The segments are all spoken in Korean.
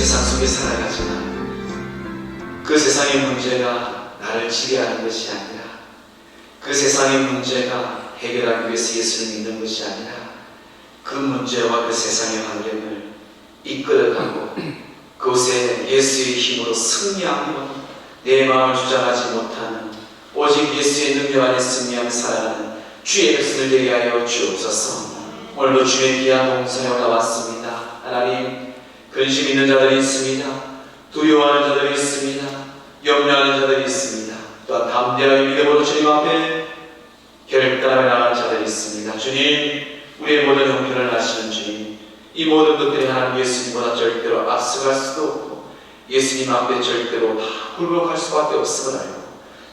세상 속에 살아가지만 그 세상의 문제가 나를 지배하는 것이 아니라, 그 세상의 문제가 해결하기 위해서 예수를 믿는 것이 아니라 그 문제와 그 세상의 환경을 이끌어가고 그곳에 예수의 힘으로 승리하며 내 마음을 주장하지 못하는 오직 예수의 능력 안에 승리하며 살아가는 주의 백성들 되게 하여 주옵소서. 오늘도 주의 귀한 동성에 올라왔습니다. 하나님, 근심 있는 자들이 있습니다. 두려워하는 자들이 있습니다. 염려하는 자들이 있습니다. 또한 담대하게 믿음으로 주님 앞에 결단하며 나가는 자들이 있습니다. 주님, 우리의 모든 형편을 아시는 주님, 이 모든 것들이 하나님 예수님보다 절대로 앞서갈 수도 없고 예수님 앞에 절대로 다 굴복할 수밖에 없음을 알고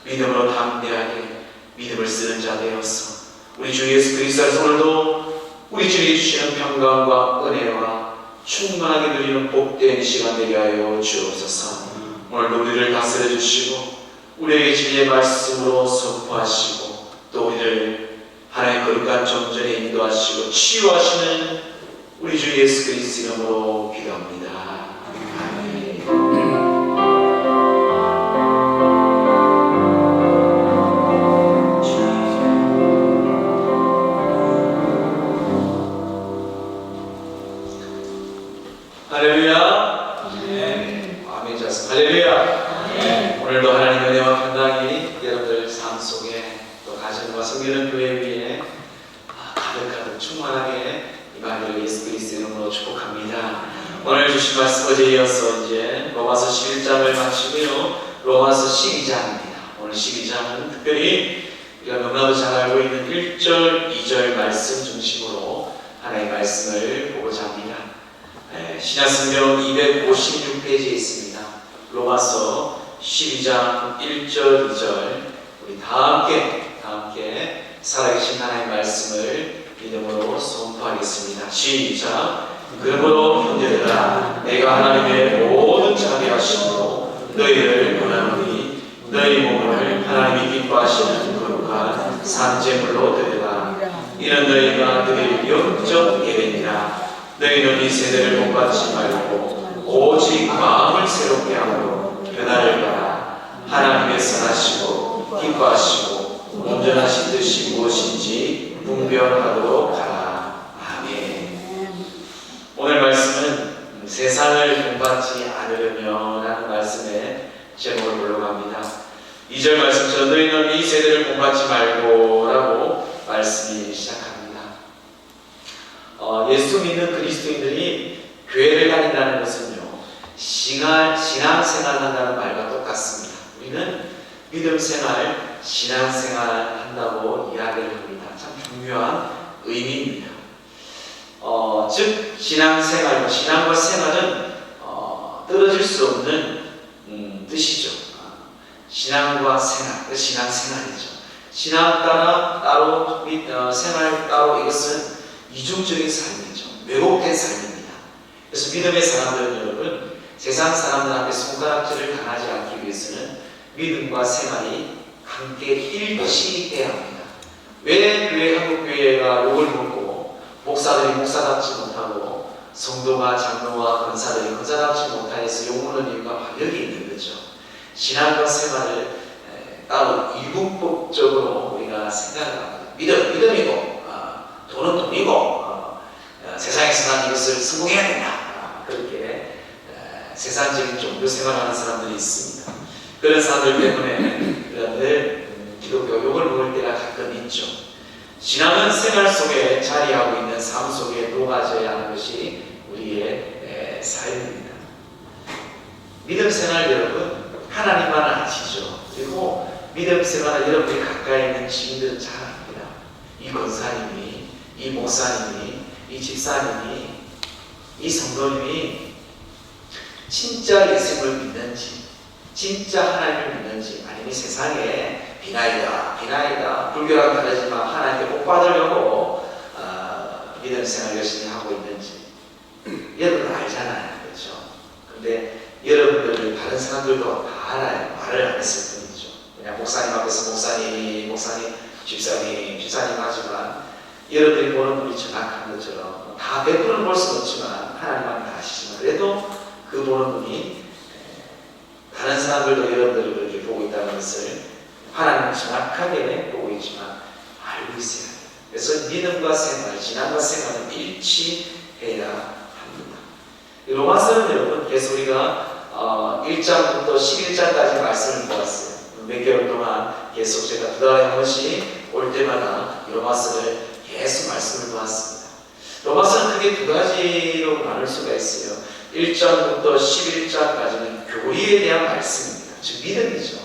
믿음으로 담대하게 믿음을 쓰는 자 되어서 우리 주 예수 그리스도께서 오늘도 우리 주님이 주시는 평강과 은혜와 충만하게 누리는 복된 시간 되게 하여 주옵소서. 오늘도 우리를 다스려 주시고 우리에게 진리의 말씀으로 선포하시고 또 우리를 하나님의 거룩한 정전에 인도하시고 치유하시는 우리 주 예수 그리스도 이름으로 기도합니다. 아멘. 할렐루야. 아멘. 아멘. 좋습니다. 할렐루야. 아멘. 오늘도 하나님의 은혜와 평강이 여러분들 삶 속에 또 가정과 섬기는 교회 위에 가득가득 충만하게 임하기를 예수 그리스도 이름으로 축복합니다. 오늘 주신 말씀 어제 이어서 이제 로마서 11장을 마치고요. 로마서 12장입니다. 오늘 12장은 특별히 우리가 너무나도 잘 알고 있는 1절, 2절 말씀 중심으로 하나님의 말씀을 보고자 합니다. 신약성경 256페이지에 있습니다. 로마서 12장 1절, 2절 우리 다 함께 살아계신 하나님의 말씀을 믿음으로 선포하겠습니다. 시작. 그러므로 형제들아, 내가 하나님의 모든 자비하심으로 너희를 권하노니 너희 몸을 하나님이 기뻐하시는 거룩한 산제물로 드리라. 이는 너희가 드릴 영적 예배니라. 너희는 이 세대를 본받지 말고 오직 마음을 새롭게 하고 변화를 받아 하나님의 선하시고 기뻐하시고 온전하신 뜻이 무엇인지 분별하도록 하라. 아멘. 오늘 말씀은 세상을 본받지 않으려면 라는 말씀의 제목을 보려고 합니다. 2절 말씀처럼 너희는 이 세대를 본받지 말고 라고 말씀이 시작합니다. 예수 믿는 그리스도인들이 교회를 다닌다는 것은요, 신앙생활 한다는 말과 똑같습니다. 우리는 믿음생활, 신앙생활 한다고 이야기를 합니다. 참 중요한 의미입니다. 즉 신앙생활, 신앙과 생활은 떨어질 수 없는 뜻이죠. 신앙과 생활, 신앙생활이죠. 신앙 따로 생활 따로, 이것은 이중적인 삶이죠. 왜곡된 삶입니다. 그래서 믿음의 사람들은 여러분, 세상 사람들 앞에 손가락질을 당하지 않기 위해서는 믿음과 생활이 함께 일치해야 합니다. 왜 교회, 한국 교회가 욕을 먹고 목사들이 목사답지 못하고 성도가 장로와 권사들이 권사답지 못하여서 욕먹는 이유가 바로 여기 있는 거죠. 신앙과 생활을 따로 이분법적으로 우리가 생각을 합니다. 믿음이고 돈은 돈이고 세상에서 난 이것을 성공해야 된다. 그렇게 세상적인 종교 생활하는 사람들이 있습니다. 그런 사람들 때문에 늘 기독교 욕을 먹을 때가 가끔 있죠. 신앙은 생활 속에 자리하고 있는 삶 속에 녹아져야 하는 것이 우리의 삶입니다. 믿음 생활 여러분, 하나님만 아시죠? 그리고 믿음 생활을 여러분이 가까이 있는 지인들은 잘 압니다. 이 권사님이, 이 목사님이, 이 집사님이, 이 성도님이 진짜 예수님을 믿는지, 진짜 하나님을 믿는지, 아니면 세상에 비나이다 불교랑 다르지만 하나님께 복 받으려고 믿음 생활 열심히 하고 있는지 여러분은 알잖아요. 그렇죠? 근데 여러분들을 다른 사람들도 다 알아요. 말을 안 했을 뿐이죠. 그냥 목사님 앞에서 목사님, 집사님 하지만 여러분들이 보는 분이 정확한 것처럼 다 100%는 볼 수는 없지만 하나님만 다 아시지만 그래도 그 보는 눈이 다른 사람들도 여러분들을 그렇게 보고 있다는 것을 하나님은 정확하게 보고 있지만 알고 있어야 돼요. 그래서 믿음과 생활, 신앙과 생활은 일치해야 합니다. 로마서는 여러분 계속 우리가 1장부터 11장까지 말씀을 보았어요. 몇 개월 동안 계속 제가 2달에 한 번씩 올 때마다 로마서를 계속 말씀을 보았습니다. 로마서는 크게 2가지로 나눌 수가 있어요. 1장부터 11장까지는 교리에 대한 말씀입니다. 즉 믿음이죠.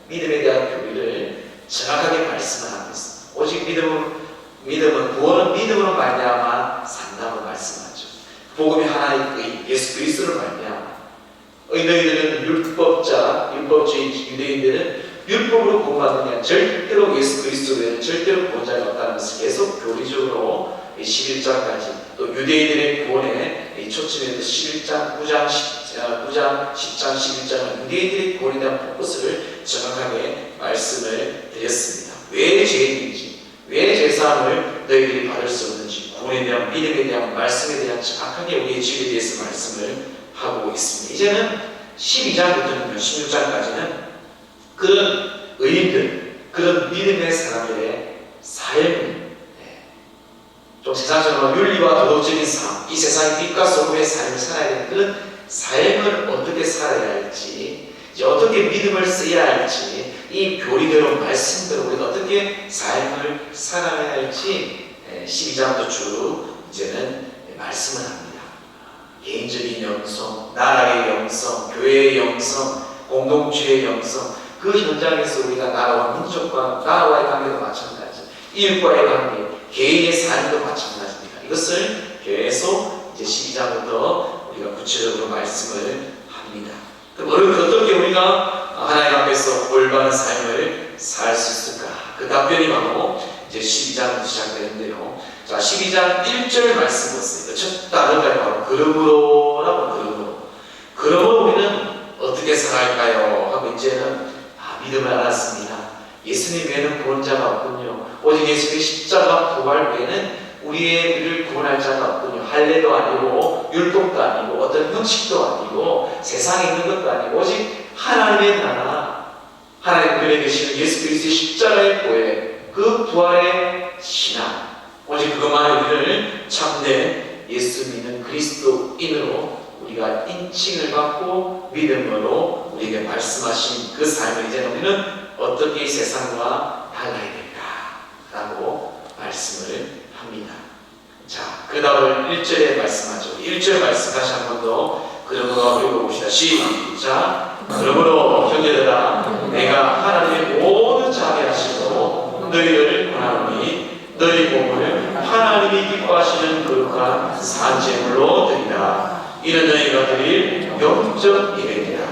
믿음에 대한 교리를 정확하게 말씀을 하고 있습니다. 오직 믿음은 구원은 믿음으로 말미암아 산다고 말씀하죠. 복음이 하나의 예수 그리스도를 말미암아. 너희들은 율법주의 유대인들은 율법으로 구원받느냐 절대로 예수 그리스도 외에는 절대로 구원자가 없다는 것을 계속 교리적으로 11장까지 또 유대인들의 구원에 초점에서 11장, 9장, 10장, 11장은 유대인들의 구원에 대한 포커스를 정확하게 말씀을 드렸습니다. 왜 죄인인지, 왜 죄사함을 너희들이 받을 수 없는지, 구원에 대한 믿음에 대한 말씀에 대한 정확하게 우리의 죄에 대해서 말씀을 하고 있습니다. 이제는 12장부터는 16장까지는 그런 의인들, 그런 믿음의 사람들의 삶을 좀 세상적으로 윤리와 도덕적인 삶, 이 세상의 빛과 소금의 삶을 살아야 되는 그런 삶을 어떻게 살아야 할지, 이제 어떻게 믿음을 써야 할지, 이 교리대로 말씀대로 우리가 어떻게 삶을 살아야 할지 12장부터 쭉 이제는 말씀을 합니다. 개인적인 영성, 나라의 영성, 교회의 영성, 공동체의 영성, 그 현장에서 우리가 나라와 민족과 나라와의 관계도 마찬가지, 이웃과의 관계, 개인의 삶도 마찬가지입니다. 이것을 계속 이제 12장부터 우리가 구체적으로 말씀을 합니다. 그럼 어떻게 우리가 하나님 앞에서 올바른 삶을 살 수 있을까? 그 답변이 바로 이제 12장부터 시작되는데요. 자, 12장 1절 말씀 보세요. 첫 단어가 바로 그러므로라고 그러므로 우리는 어떻게 살아갈까요? 하고 이제는 믿음을 알았습니다. 예수님 외에는 구원자가 없군요. 오직 예수의 십자가 부활 외에는 우리를 구원할 자가 없군요. 할례도 아니고 율법도 아니고 어떤 형식도 아니고 세상에 있는 것도 아니고 오직 하나님의 나라, 하나님 그에 계시는 예수 그리스도의 십자가의 보혜, 그 부활의 신앙, 오직 그것만 우리를 참된 예수 믿는 그리스도인으로 우리가 인칭을 받고 믿음으로 우리에게 말씀하신 그 삶을 이제 우리는 어떻게 이 세상과 달라야 될까라고 말씀을 합니다. 자, 그 다음을 1절에 말씀하죠. 1절 말씀 다시 한 번 더 그러므로 읽어봅시다. 시작. 그러므로 형제들아 내가 하나님의 모든 자비 하시고 너희를 권하노니 너희 몸을 하나님이 기뻐하시는 거룩한 산제물로 드리라. 이는 너희가 드릴 영적 예배니라.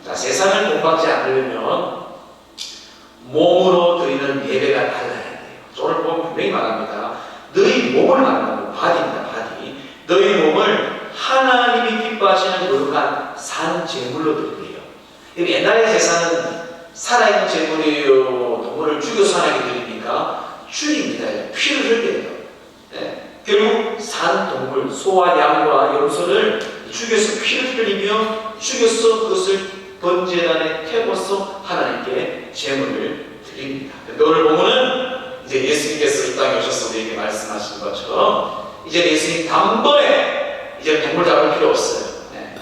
자, 세상을 본받지 않으려면 몸으로 드리는 예배가 달라야 돼요. 오늘 보면 분명히 말합니다. 너희 몸을 말하는 바디입니다. 바디. 너희 몸을 하나님이 기뻐하시는 거룩한 산제물로 드리래요. 옛날의 제사는 살아있는 제물이요, 동물을 죽여서 하나님께 드리니까 죽입니다. 피를 흘려야 돼요. 네. 결국 산 동물, 소와 양과 염소를 죽여서 피를 흘리며 죽여서 그것을 번제단에 태워서 하나님께 제물을 드립니다. 오늘 보면은 이제 예수님께서 이 땅에 오셔서 우리에게 말씀하신 것처럼 이제 예수님 단번에 이제 동물 잡을 필요 없어요. 네.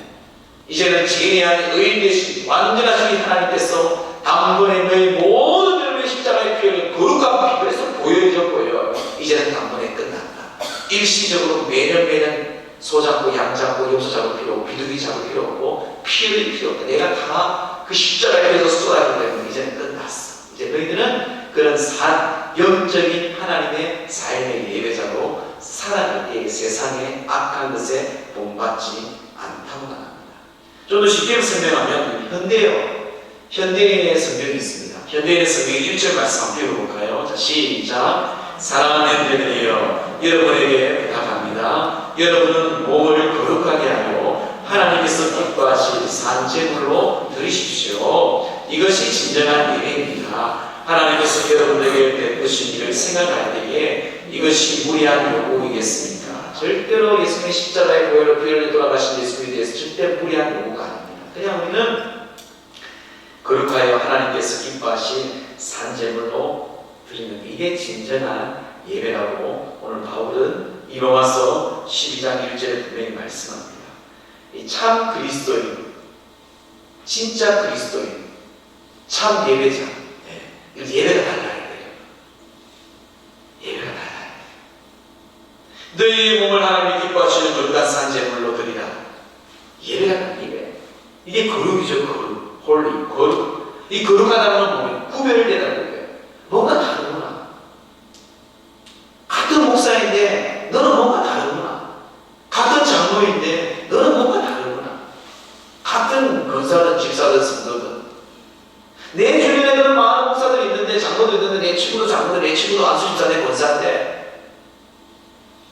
이제는 죄인이 아닌 의인 되신 완전하신 하나님께서 단번에 너희 모든 죄를 십자가에 피 흘린 거룩한 피, 그래서 보여줬고요. 이제는 단번에 끝났다. 일시적으로 매년 소 잡고 양 잡고 염소 잡을 필요 없고 비둘기 잡을 필요 없고 피 흘릴 필요 없다. 내가 다 그 십자가에서 쏟아졌기 때문에 이제는 끝났어. 이제 너희들은 그런 영적인 하나님의 삶의 예배자로 살아갈 때 세상의 악한 것에 본받지 않다고 말합니다. 좀 더 쉽게 설명하면 현대인의 성경이 있습니다. 현대인의 성경의 1절 말씀 한번 읽어볼까요? 자, 시작. 사랑하는 형제들이여, 여러분에게 부탁합니다. 여러분은 몸을 거룩하게 하고 하나님께서 기뻐하실 산제물로 드리십시오. 이것이 진정한 예배입니다. 하나님께서 여러분에게 베푸신 일을 생각할 때에 이것이 무리한 요구이겠습니까? 절대로 예수님의 십자가의 보혈로 피 흘려 돌아가신 예수님에 대해서 절대 무리한 요구가 아닙니다. 그냥 우리는 거룩하여 하나님께서 기뻐하신 산제물로 드리는 이게 진정한 예배라고 오늘 바울은 이 로마서 12장 1절에 분명히 말씀합니다. 이 참 그리스도인, 진짜 그리스도인, 참 예배자, 예배가 달라야 돼요. 예배가 달라야 돼요. 너희 몸을 하나님이 기뻐하시는 거룩한 산제물로 드리라. 예배가 달라야 돼요. 이게 거룩이죠. 거룩, 홀리, 거룩. 이 거룩하다는 건 구별되다는 거예요. 뭔가 다르구나. 같은 목사인데 너는 뭔가 다르구나. 같은 장로인데 너는 뭔가 다르구나. 같은 권사든 집사든 성도든 내 주변에는 많은 목사들이 있는데 장로도 있는데 내 친구도 장로도 내 친구도 안수집사 내 권사인데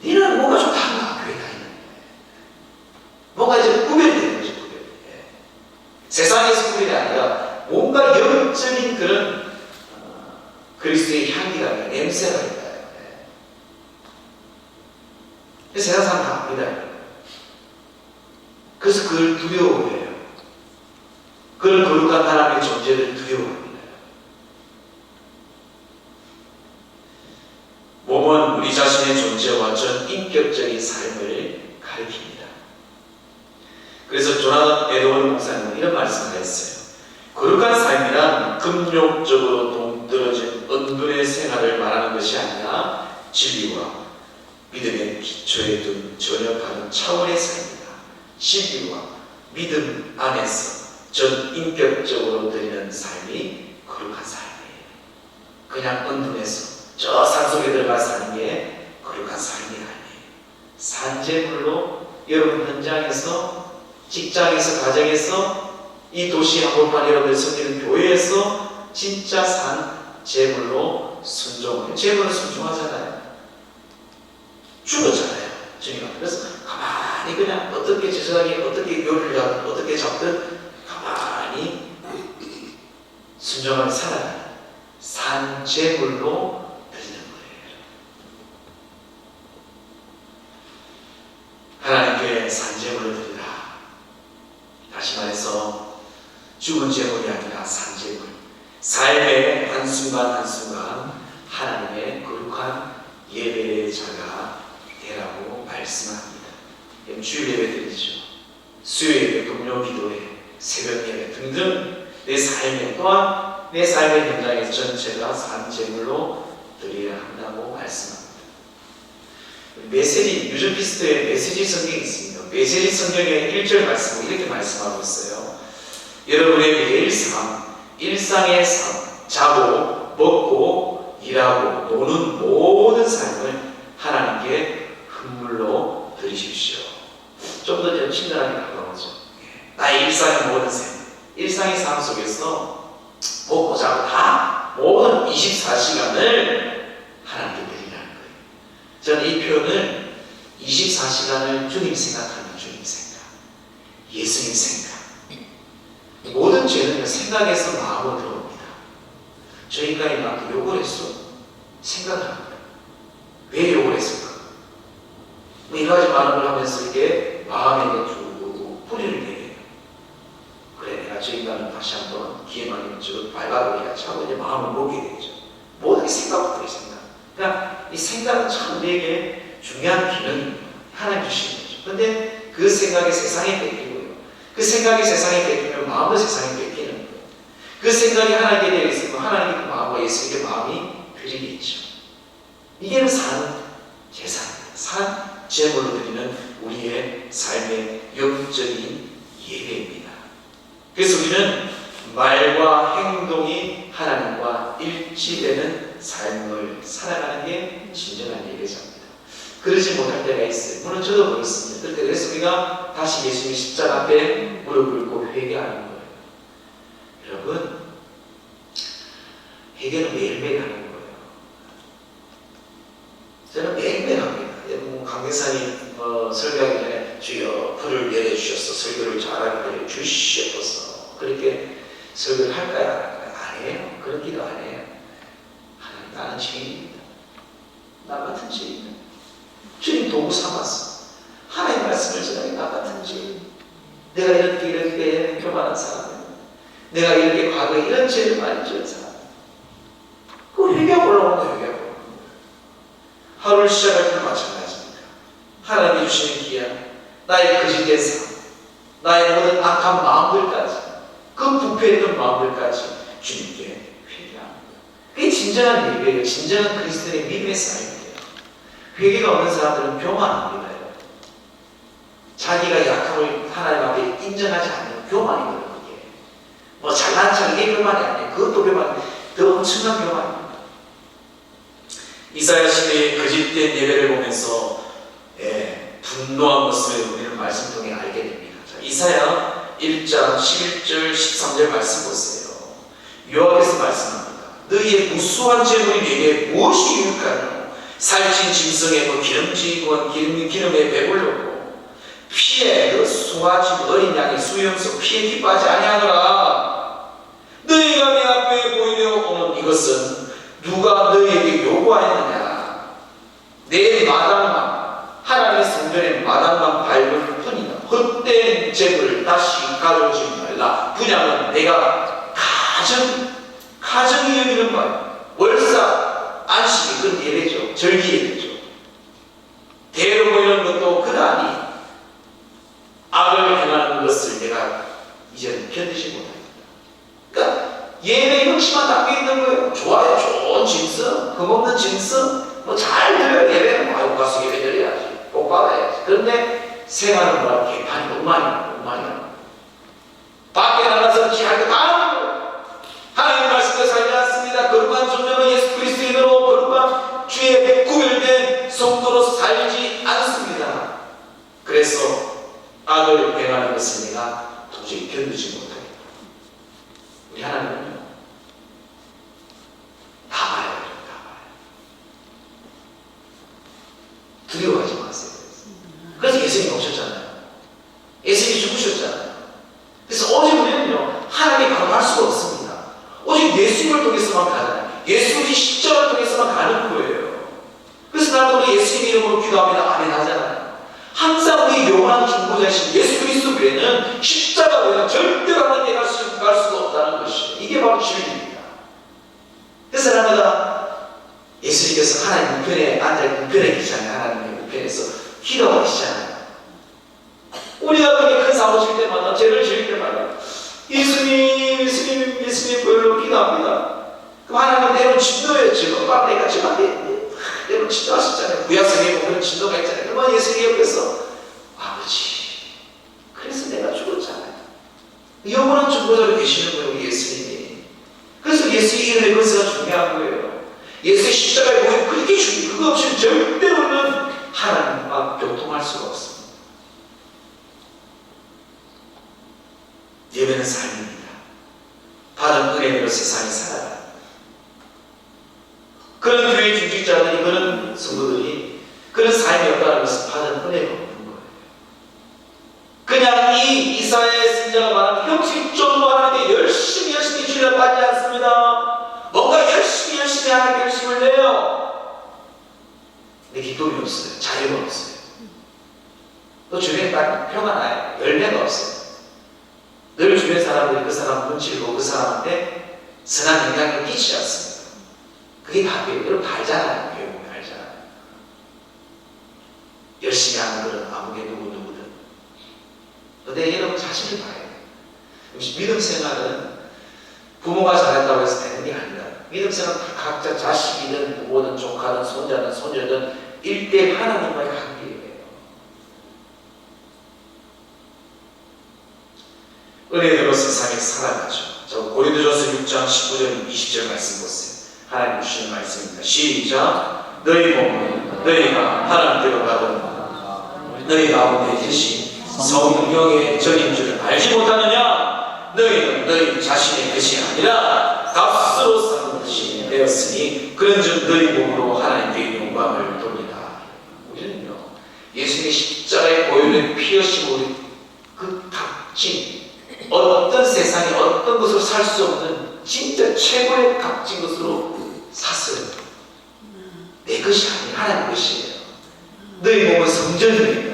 니는 뭔가 좀 다르다. 교회 다니는데 뭔가 이제 구별되는 거죠. 구별. 세상에서 구별이 아니라 뭔가 영적인 그런 그리스도의 향기가 있다. 냄새가 있다. 세상 사람 다 압니다. 그래서 그걸 두려워해요. 그런 거룩한 하나님의 존재를 두려워합니다. 몸은 우리 자신의 존재와 전 인격적인 삶을 가리킵니다. 그래서 조나단 에드워드 목사님은 이런 말씀을 했어요. 거룩한 삶이란 금욕적으로 동떨어진 은둔의 생활을 말하는 것이 아니라 진리와 믿음의 기초에 둔 전혀 다른 차원의 삶이다. 진리와 믿음 안에서 전 인격적으로 드리는 삶이 거룩한 삶이에요. 그냥 은둔해서 저 산속에 들어가 사는 게 거룩한 삶이 아니에요. 산제물로 여러분 현장에서, 직장에서, 가정에서, 이 도시 한복판 여러분들 섬기는 교회에서 진짜 산제물로 순종해요. 제물은 순종하잖아요. 죽었잖아요. 주님은. 그래서 가만히 그냥 어떻게 제사장이 어떻게 요리를 하든 어떻게 잡든 가만히 순종하며 살아가는 산제물로 드리는 거예요. 하나님께 산제물로 드리라. 다시 말해서 죽은 제물이 아니라 산제물. 삶의 한순간 한순간 하나님의 거룩한 예배자가 되라고 말씀합니다. 주일 예배 드리죠. 수요일 예배, 금요 기도회, 새벽 예배 등등 내 삶에 또한 내 삶의 현장에서 전체가 산제물로 드려야 한다고 말씀합니다. 메시지, 유전피스트의 메시지 성경이 있습니다. 메시지 성경의 1절 말씀을 이렇게 말씀하고 있어요. 여러분의 매일 삶, 일상의 삶, 자고, 먹고, 일하고, 노는 모든 삶을 하나님께 헌물로 드리십시오. 좀 더 친절하게 다가오죠. 나의 일상의 모든 삶, 일상의 삶 속에서 먹고 자고 다 모든 24시간을 하나님께 드리라는 거예요. 저는 이 표현을 24시간을 주님 생각하는 주님 생각, 예수님 생각. 모든 죄는 생각에서 마음으로 들어옵니다. 저 인간이 나한테 욕을 했어. 생각을 합니다. 왜 욕을 했을까? 뭐 이러 가지 많은 걸 하면서 이게 마음에 주고 뿌리를 내려요. 그래, 내가 저 인간은 다시 한번 기회만 있죠. 밟아보기야지 하고 이제 마음을 먹게 되죠. 모든 게 생각부터 생각. 그러니까 이 생각은 참 우리에게 중요한 기능입니다. 하나님 주신 거죠. 근데 그 생각이 세상에 뺏기고요. 그 생각이 세상에 뺏기면 마음도 세상에 뺏기는 거예요. 그 생각이 하나님께 되어 있으면 하나님의 그 마음과 예수님의 마음이 그리겠죠. 이게 산 제사입니다. 산 제물로 드리는 우리의 삶의 영적인 예배입니다. 그래서 우리는 말과 행동이 하나님과 일치되는 삶을 살아가는 게 진정한 예배자입니다. 그러지 못할 때가 있어요. 물론 저도 그렇습니다. 그래서 우리가 다시 예수님의 십자가 앞에 무릎 꿇고 회개하는 거예요. 여러분, 회개는 매일매일 하는 거예요. 저는 매일매일 합니다. 강대사님 설교하기 전에 주여 불을 내려주셔서 설교를 잘하게 해주시옵소서 그렇게 설교를 할까요? 안 할까요? 안 해요. 그런 기도 안 해요. 하나님, 나는 죄인입니다. 나 같은 죄인입니다. 주님 도구 삼았어. 하나님의 말씀을 전하기 나 같은 죄, 내가 이렇게 교만한 사람이야, 내가 이렇게 과거에 이런 죄를 많이 지은 사람, 그 회개하고 올라오는 거야. 회개하고 올라오는 거야. 하루를 시작할 때는 마찬가지입니다. 하나님이 주시는 기회, 나의 거짓된 삶, 나의 모든 악한 마음들까지, 그 부패했던 마음들까지 주님께 회개하는 거예요. 그게 진정한 예배예요. 진정한 그리스도의 믿음의 삶이에요. 회개가 없는 사람들은 교만합니다. 자기가 약함을 하나님 앞에 인정하지 않는 교만이거든요. 뭐 잘난 척, 이게 교만이 아니에요. 그것도 교만이, 더 엄청난 교만입니다. 이사야 시대의 거짓된 예배를 보면서 분노한 모습을 우리는 말씀 통해 알게 됩니다. 자, 이사야 1장 11절 13절 말씀 보세요. 여호와께서 말씀합니다. 너희의 무수한 재물이 내게 무엇이 유익하냐? 살찐 짐승의 기름에 배불렀고 피에 그 소아집 어린 양의 수염속 피에 기뻐하지 아니하노라. 너희가 내 앞에 보이려 오는 이것은 누가 너희에게 요구하였느냐? 내 마당만, 하나님의 성전의 마당만 밟을 뿐이다. 헛된 재물을 다시 가져오지 말라. 분양은 내가 가정이 여기는 바야. 월사, 안식이 그건 예배죠. 절기 예배죠. 대로 보이는 것도 그다니 악을 행하는 것을 내가 이제는 견디지 못합니다. 그러니까 예배의 핵심만 담겨 있는 거예요. 좋아요. 좋은 짐승, 흠없는 짐승, 뭐 잘 들어요. 예배는 아이고 가서 예배 드려야지. 복 받아야지. 그런데 생활은 뭐라 개판이 엉망이야. 밖에 나가서 지할 거 다 하는 거예요. 하나님 말씀을 살지 않습니다. 거룩한 존재는 예수 그리스도인으로 거룩한 주의 구별된 성도로 살지 않습니다. 그래서 악을 행하는 것을 내가 도저히 견디지 못하겠다. 우리 하나님은요, 다 봐요. 다 봐요. 두려워하지 마세요. 그래서 예수님이 오셨잖아요. 예수님이 죽으셨잖아요. 그래서 오직 우리는요, 하나님이 바로 갈 수가 없습니다. 오직 예수님을 통해서만 가잖아요. 예수님이 십자가를 통해서만 가는 거예요. 그래서 나도 우리 예수님 이름으로 기도합니다. 아멘 하잖아요. 항상 우리 영원한 중보자이신 예수 그리스도 외에는 십자가 외에는 절대 하나님께 갈 수가 없다는 것이에요. 이게 바로 진리입니다. 그래서 사람마다 예수님께서 하나님 우편에 앉아 우편에 계시잖아요. 하나님의 우편에서 기도하고 계시잖아요. 우리가 그렇게 큰 사고 칠 때마다, 죄를 지을 때마다 예수님 보혈로 기도합니다. 그럼 하나님 때론 진노예요. 지금 내가 때론 진노하셨잖아요. 구약성경에 보면 진노가 있잖아요. 그러면 예수님 옆에서 아버지, 그래서 내가 죽었잖아요. 영원한 중보자로 계시는 거예요. 우리 예수님이. 그래서 예수의 이름의 권세가 중요한 거예요. 예수의 십자가의 보혈이 그렇게 중요해요. 그거 없이는 절대로는 하나님과 교통할 수가 없습니다. 예배는 삶입니다. 받은 은혜로 세상에 살아요. 그런 교회 중직자들이, 그런 성도들이 그런 삶이 없다는 것은 받은 은혜가 없는 거예요. 그냥 이 이사야의 선자가 말하는 형식적으로 하나님께 열심히 주의를 받지 않습니다. 뭔가 열심히 하나님 결심을 내요. 근데 기쁨이 없어요. 자유가 없어요. 또 주변에 딱 표가 나요. 열매가 없어요. 늘 주변 사람들이 그 사람 눈치를 보고 그 사람한테 선한 영향을 끼치지 않습니다. 그게 답이에요. 여러분 다 알잖아요. 교회 보면 알잖아요. 열심히 하는 분은 아무개 누구든. 근데 여러분 자신을 봐야 돼요. 믿음 생활은 부모가 잘한다고 해서 되는 게 아니다. 믿음 생활은 각자 자식이든 부모든 조카든 손자든 손녀든 1대1 하나님과의 관계예요. 은혜대로 세상에 살아가죠. 저 고린도전서 6장 19절 20절 말씀 보세요. 하나님 주시는 말씀입니다. 시작. 너희 몸은 너희가 하나님께로 받은 너희 가운데 계신 성령의 전인 줄을 알지 못하느냐? 너희는 너희 자신의 것이 아니라 값으로 산 것이 되었으니 그런즉 너희 몸으로 하나님께 영광을 돌리라. 우리는요, 예수님의 십자가의 보혈의 피 흘리심으로 그 값진, 어떤 세상에 어떤 것으로 살 수 없는 진짜 최고의 값진 것으로 샀어요. 내 것이 아닌 하나님 것이에요. 너희 몸은 성전이에요.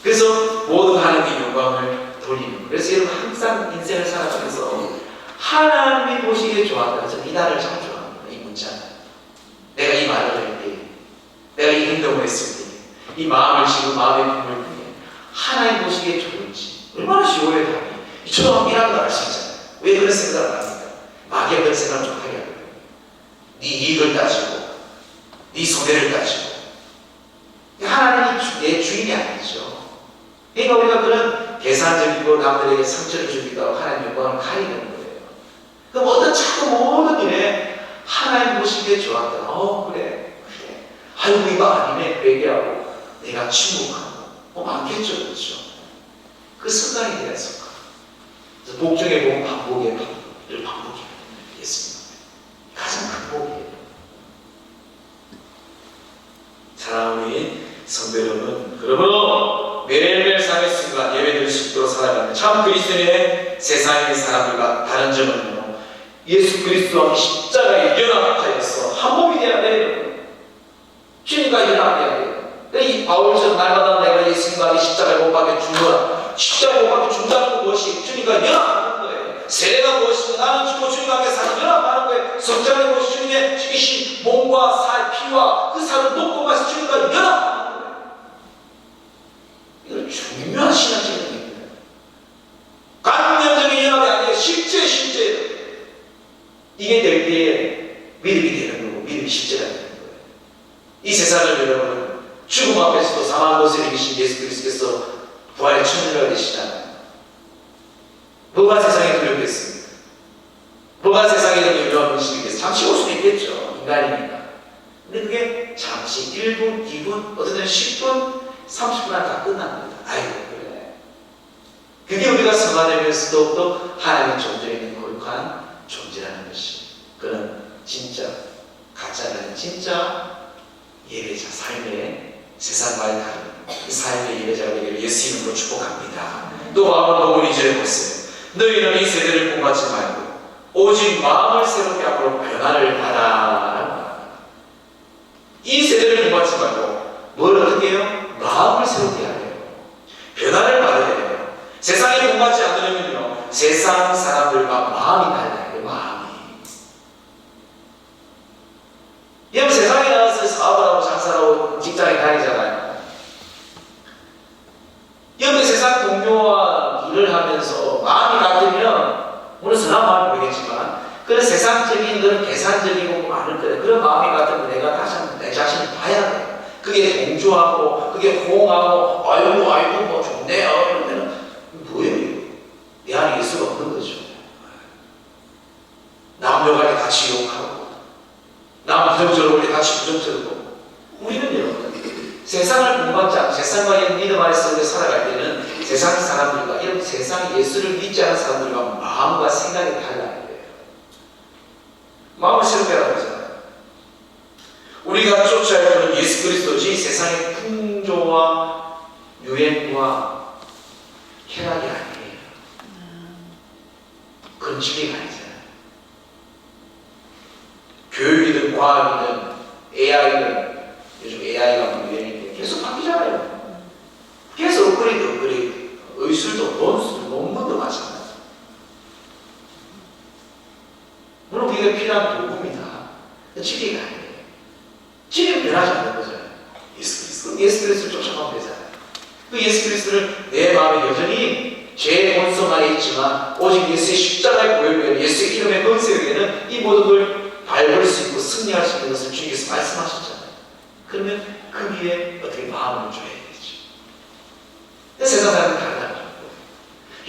그래서 모든 하나님의 영광을 돌리는 거예요. 그래서 여러분 항상 인생을 살아가면서 하나님이 보시기에 좋았다. 저는 이 단어를 참 좋아합니다. 이 문자는. 내가 이 말을 할 때, 내가 이 행동을 했을 때, 이 마음을 지고 마음의 품을 때 하나님 보시기에 좋은지 얼마나 쉬워요. 답이. 이 초등학교 1학년 알 수 있잖아요. 왜 그런 생각을 합니까? 마귀가 그런 생각을 좀 하게 하거든요. 네 이익을 따지고 네 손해를 따지고 하나님이 내 주인이 아니죠. 그러니까 우리가 그런 계산적이고 남들에게 상처를 주기도 하고 하나님 영광을 가리는 거예요. 그럼 어떤 자꾸 모든 일에 하나님 보시기에 좋았다. 그래. 아이고 이거 아니네. 회개하고 내가 침묵하고 많겠죠. 그렇죠. 그 습관이 돼야 습관. 그래서 복중에 보면 반복이에요. 반복이에요. 예수님 가장 큰 복이에요. 사랑하는 우리 성도 여러분, 그러므로 매일매일 삶의 순간 예배드릴 수 있도록 살아가는 참 그리스도인의 세상의 사람들과 다른 점은요, 예수 그리스도와 십자가에 연합하여서 한 몸이 되어야 돼요. 주님과 연합해야 돼요. 이 바울처럼 날마다 내가 예수님과 십자가에 못 박혀 죽어라. 십자가에 못 박혀 죽는다는 것이 주님과 연합하는 거예요. 세례가 무엇이고 나는 죽고 주님과 함께 사는 연합하는 거예요. 성장의 무엇이 주님의 죽이신 몸과 살, 피와 그 살을 녹고 마시 주님과 연합하는 거예요. 이건 중요한 신앙적인 얘기입니다. 감명적인 연합이 아니에요. 실제 이게 될 때에 믿음이 되는 거고 믿음이 실제가 되는 거예요. 이 세상을 여러분 죽음 앞에서도 사망 것을 이기신 예수 그리스도께서 부활의 천일가 되시잖아요. 뭐가 세상에 두렵겠습니까? 뭐가 세상에 두려운 분이시겠어요? 잠시 올 수도 있겠죠. 인간이니까. 근데 그게 잠시 1분, 2분, 어떤 때는 10분, 30분 안에 다 끝납니다. 아이고 그래. 그게 우리가 성화되면서도 또 하나님의 존재에 있는 거룩한 존재라는 것이, 그는 진짜 가짜라는 진짜 예배자, 삶의 세상과의 다른 그 삶의 예배자가 되기를 예수 이름으로 축복합니다. 또 마음을 2절에 보세요. 너희는 이 세대를 본받지 말고 오직 마음을 새롭게 하고 변화를 받아라. 이 세대를 본받지 말고 뭘 어떻게 해요? 마음을 새롭게 하래요. 변화를 받아야 해요. 세상에 본받지 않으려면요, 세상 사람들과 마음이 달라요. 마음이. 여러분 세상에 나와서 사업을 하고 장사를 하고 직장에 다니잖아요. 여러분 세상 동료와 일을 하면서 마음이 같으면 물론 선한 마음이 보이겠지만 그런 세상적인 그런 계산적이고 많을 거예요. 그런 마음이 같으면 내가 다시 한번 내 자신을 봐야 돼요. 그게 동조하고 그게 호응하고 아이고 뭐 좋네요 이러면 뭐예요? 내 안에 예수가 없는 거죠. 남녀간에 같이 욕하고 남 부정적으로 우리 같이 부정적으로 우리는 여러분 세상을 본받지 않고 세상과 믿음 안에서 살아갈 때는 세상 사람들과 이런 세상 예수를 믿지 않은 사람들과 마음과 생각이 달라야 돼요. 마음을 새롭게 하라고 하잖아요. 우리가 쫓아야 하는 예수 그리스도지 세상의 풍조와 유행과 쾌락이 아니에요. 그건 진리가 아니잖아요. 교육이든 과학이든 AI든 요즘 AI가 유행인데 계속 바뀌잖아요. 계속 업그레이드 의술도 논술도 논문도 마찬가지. 물론 그게 필요한 도구입니다. 진리가 아니에요. 진리는 변하지 않는 거잖아요. 예수 그리스도를 쫓아가면 되잖아요. 그 예수 그리스도를 내 마음에 여전히 죄의 본성 안에 있지만 오직 예수의 십자가의 보혈, 예수의 이름의 권세에는 이 모든 걸 밟을 수 있고 승리할 수 있는 것을 주님께서 말씀하셨잖아요. 그러면 그 위에 어떻게 마음을 줘야 되죠. 세상 사람은 다르다는 거예요.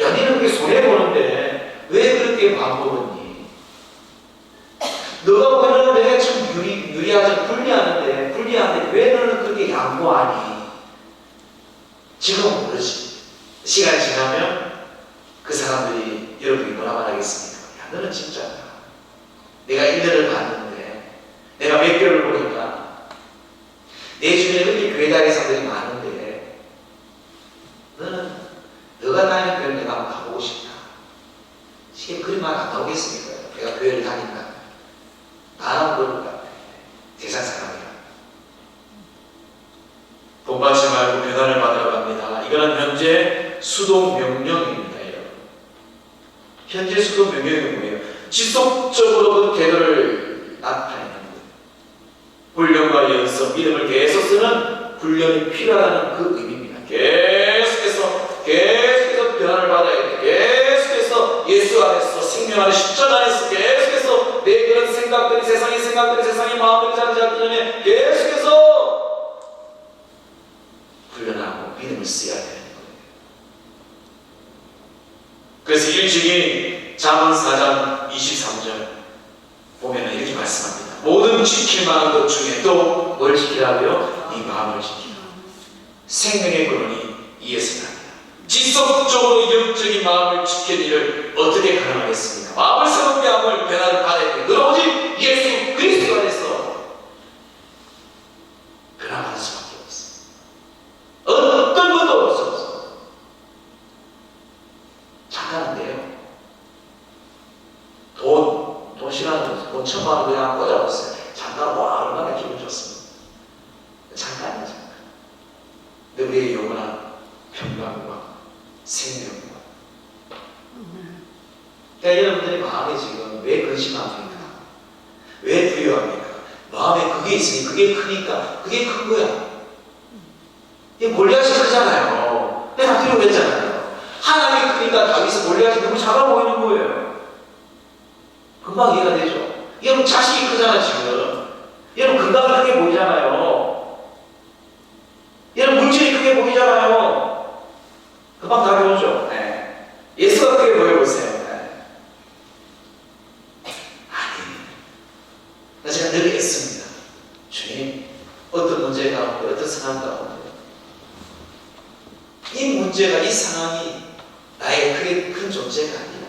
야, 니는 그게 손해보는데 왜 그렇게 마음 먹었니? 너가 보면 내가 참 유리하죠. 불리한데 왜 너는 그렇게 양보하니? 지금은 모르지. 시간이 지나면 그 사람들이 여러분이 뭐라 말하겠습니까? 야, 너는 진짜 내가 1년을 봤는데 내가 몇 개월을 보니까 내 주변에 그렇게 교회 다니는 사람들이 많은데 너는 너가 다니는 교회를 내가 한번 가보고 싶다. 지금 그런 말 안 나오겠습니까? 내가 교회를 다닌다. 나랑 그럴 것 같아. 세상 사람이랑. 지속적으로 변화를 받으러 갑니다. 이거는 현재 수동 명령입니다. 여러분. 현재 수동 명령이 뭐예요? 지속적으로 그 태도를 나타내는 거예요. 훈련과 연습, 믿음을 계속 쓰는 훈련이 필요하다는 그 의미입니다. 계속해서 변화를 받아야 돼요. 계속해서 예수 안에서, 생명 안에, 십자가 안에서 계속해서 내 그런 생각들이, 세상의 마음들이 자리 전에 계속해서 훈련하고 믿음을 써야 되는 거예요. 그래서 일찍이 잠언 4장 23절 보면 이렇게 말씀합니다. 모든 지킬 만한 것 중에 또 뭘 지키라고요? 이 마음을 지키라. 생명의 근원이 이에서 납니다. 지속적으로 영적인 마음을 지키는 일을 어떻게 가능하겠습니까? 마음을 새롭게 함을 변화를 받아야 돼. 그럼 오직 예수 그리스도 안에서 변화받을 수밖에 없어. 어떤 것도 없어. 잠깐인데요. 돈 시간은 돈 1,000만 원 그냥 꽂아봤어요. 잠깐 와 얼마나 기분 좋습니다. 잠깐이야, 잠깐. 근데 우리의 영원한 평강과 생명과. 그러니까 여러분들의 마음에 지금 왜 근심합니까? 왜 두려워합니까? 마음에 그게 있으니 그게 크니까 그게 큰 거야. 이게 골리앗이 크잖아요. 내가 두려워했잖아요. 하나님이 크니까 다윗은 골리앗이 너무 작아 보이는 거예요. 금방 이해가 되죠? 여러분 자식이 크잖아 지금. 여러분 건강이 크게 보이잖아요. 여러분 물질이 크게 보이잖아요. 금방 다 배우죠. 네. 예수가 크게 보여보세요. 네. 아니, 제가 늘 했습니다. 주님, 어떤 문제 가운데, 어떤 상황 가운데 이 문제가, 이 상황이 나의 크게 큰 존재가 아니라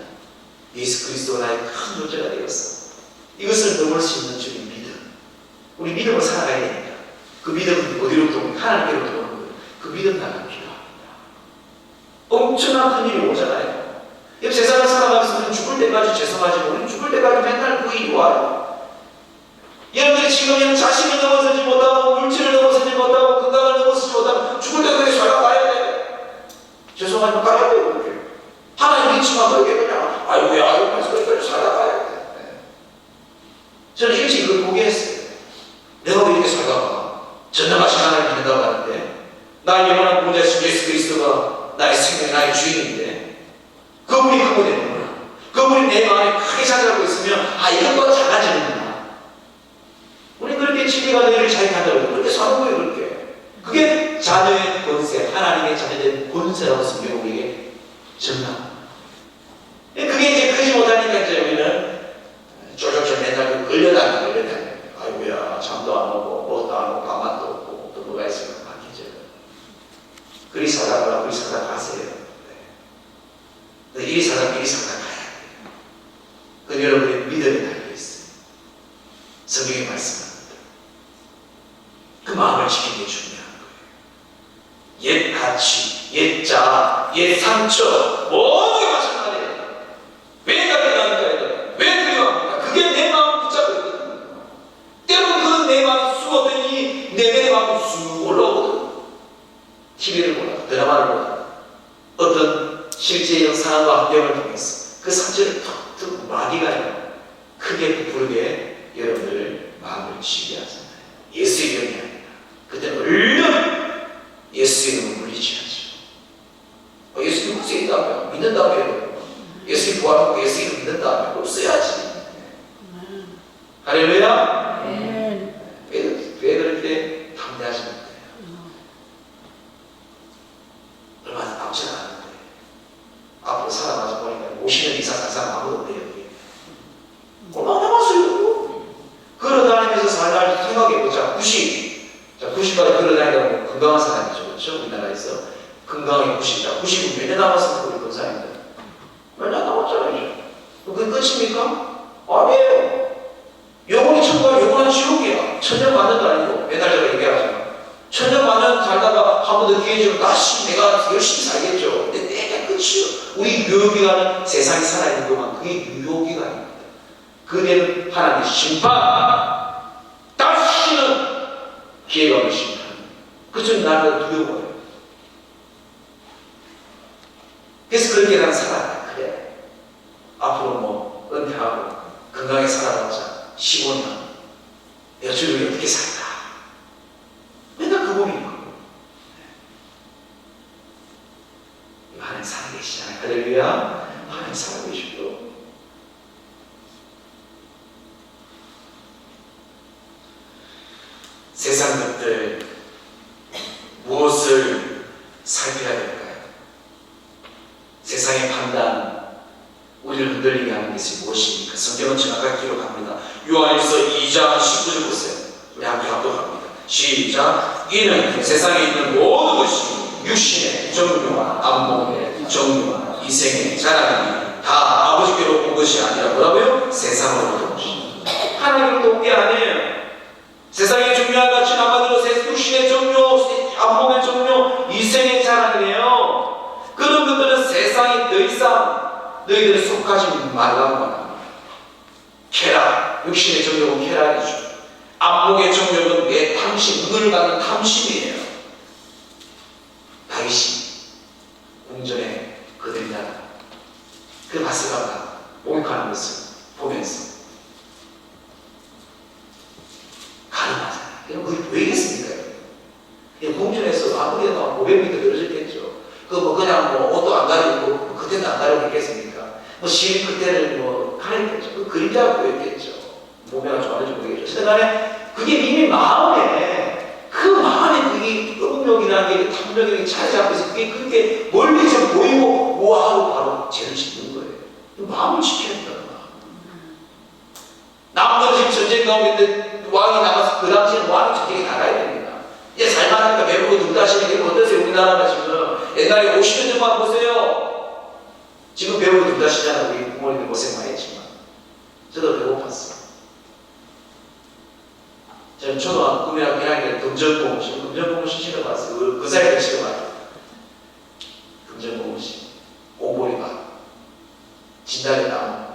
예수 그리스도가 나의 큰 존재가 되었어. 이것을 넘을 수 있는 주님 믿음. 우리 믿음을 살아가야 되니까. 그 믿음은 어디로부터 오는 하나님께로부터 오는 거예요. 그 믿음 나가 필요합니다. 엄청난 큰 일이 오잖아요. 이 세상을 살아가면서 죽을 때까지 죄송하지, 우리는 죽을 때까지 맨날 그 일이 와요. 여러분들이 지금 자식을 넘어서지 못하고, 물질을 넘어서지 못하고, 건강을 넘어서지 못하고, 죽을 때까지 살아가야 돼. 죄송하지만 가야 돼요. 그렇게. 하나님 믿지만 그렇게 그냥, 아이고야, 그렇게 살아가야 돼. 저는 일찍 그걸 포기했어요. 내가 왜 이렇게 살다가 전능하신 하나님을 믿는다고 하는데, 나의 영원한 보좌이신 예수 그리스도가 나의 생명, 나의 주인인데, 그분이 크고 되는구나. 그분이 내 마음에 크게 자리하고 있으면, 이런 거 작아지는구나. 우리 그렇게 진리가 너희를 자유한다고 그렇게 사는 거예요, 그렇게. 그게 자녀의 권세, 하나님의 자녀된 권세라고 성경 우리에게 전합니다. 그게 이제 크지 못하니까 이제 우리는 쫄쫄쫄 맨날 끌려다니고. 아이고야, 잠도 안 오고, 뭣도 안 오고, 가만도 없고, 또 뭐가 있으면 막히죠. 그리 살다가 가세요. 네. 이리 살다가 가야 돼요. 그 여러분의 믿음에 달려있어요. 성경에 말씀합니다. 그 마음을 지키는 게 중요한 거예요. 옛 가치, 옛 자, 옛 상처, 모든 게 마찬가지예요. 왜 그렇게 나니까? 왜 두려워합니까? 그게 내 마음을 붙잡고 있거든요. 때로는 그 내 마음이 쑥어더니 내 마음이 쑥 올라오거든. TV를 보다가, 드라마를 보다가, 어떤 실제 영상과 환경을 통해서 그 상처를 툭툭 마귀가 크게 부풀게 여러분들 마음을 치게 하잖아요. 예수의 이름이 아니라. 그때는 얼른 예수의 이름을 물리쳐야죠. 예수님 혹시 있다며? 믿는다며? 예수님 부활하고 예수 이름 믿는다며? 그럼 써야지. 할렐루야? 왜 그렇게 담대하지 못해요? 얼마나 남지는 않은데 앞으로 살아가서 보니까 50년 이상 산 사람 아무도 없대요. 얼마나 남았어요? 걸어다니면서 살다 생각해보자. 90까지 걸어다니다가 건강한 사람이죠. 그렇죠? 우리나라에서 건강하게 90이다. 90은 몇 년 남았습니까? 우리 권사님들 몇 년 남았잖아요. 그게 끝입니까? 아니에요. 영원히 천국과 영원한 지옥이야. 천년 만년도 아니고 맨날 제가 얘기하잖아. 천년 만년 살다가 한 번 더 기회 주면 다시 내가 열심히 살겠죠. 근데 내가 끝이요. 우리 유효기간은 세상에 살아있는 동안 그게 유효기간입니다. 그때는 하나님의 심판, 다시는 기회가 없는 심판. 그중 나는 두려워요. 어떻게 난 살아? 그래. 앞으로 뭐 은퇴하고 건강하게 살아봤자 15년 내가 주님이 어떻게 살까? 맨날 그 고민인 거예요. 하나님 살아계시잖아요. 할렐루야. 하나님 살아계시고 세상 것들 무엇을 살펴야 될까요? 세상의 판단, 우리를 흔들리게 하는 것이 무엇입니까? 성경은 정확하게 기록합니다. 요한일서 2장 19절 보세요. 우리 함께 합독합니다. 시작. 이는 세상에 있는 모든 것이 육신의 정욕과 안목의 정욕과 이생의 자랑이 다 아버지께로 온 것이 아니라 뭐라고요? 세상으로부터 온 것입니다. 하나님으로부터 온 게 아니에요. 세상의 중요한 가치는 한마디로 육신의 정욕, 안목의 정욕, 이생의 자랑이에요. 그런 것들은 세상이 더 이상 너희들이 속하지 말라고 합니다. 쾌락, 육신의 정욕은 쾌락이죠. 안목의 정욕은 내 탐심, 눈을 갖는 탐심이에요. 다윗이 궁전에 그들이나 그 바스바가 목욕하는 것을 보면서 가늠하잖아요. 그럼 왜 이랬습니까? 궁전에서 아무리 해도 500m 떨어졌겠죠. 그냥 옷도 안 가리고 그때는 안 가리고 있겠습니까? 시인 그때는 가렸겠죠. 그 그림자가 보였겠죠. 몸매가 좋아하는지 모르겠죠. 그런데 그게 이미 마음에 그게 음욕이라는 게 탐욕이라는 게 자리 잡고 있어. 그게 멀리서 보이고 우아하고 바로 죄를 짓는 거예요. 마음을 지켜야 된다. 남들 지금 전쟁 가운데 왕이 나가서 그 당시에는 왕이 전쟁에 나가야 됩니다. 이제 살만하니까 배우고 눈 다시는 게 어떠세요? 우리나라가 지금 옛날에 50년 전만 보세요. 지금 배우고 눈 다시잖아요. 우리 부모님들 고생 많이 했지만 저도 배고팠어. 저는 초등학교 꿈이라고 1학년 금전고무신 실어봤어요. 그 사이에 실어봤어요. 금전고무신, 오보리밥, 진달래 나무.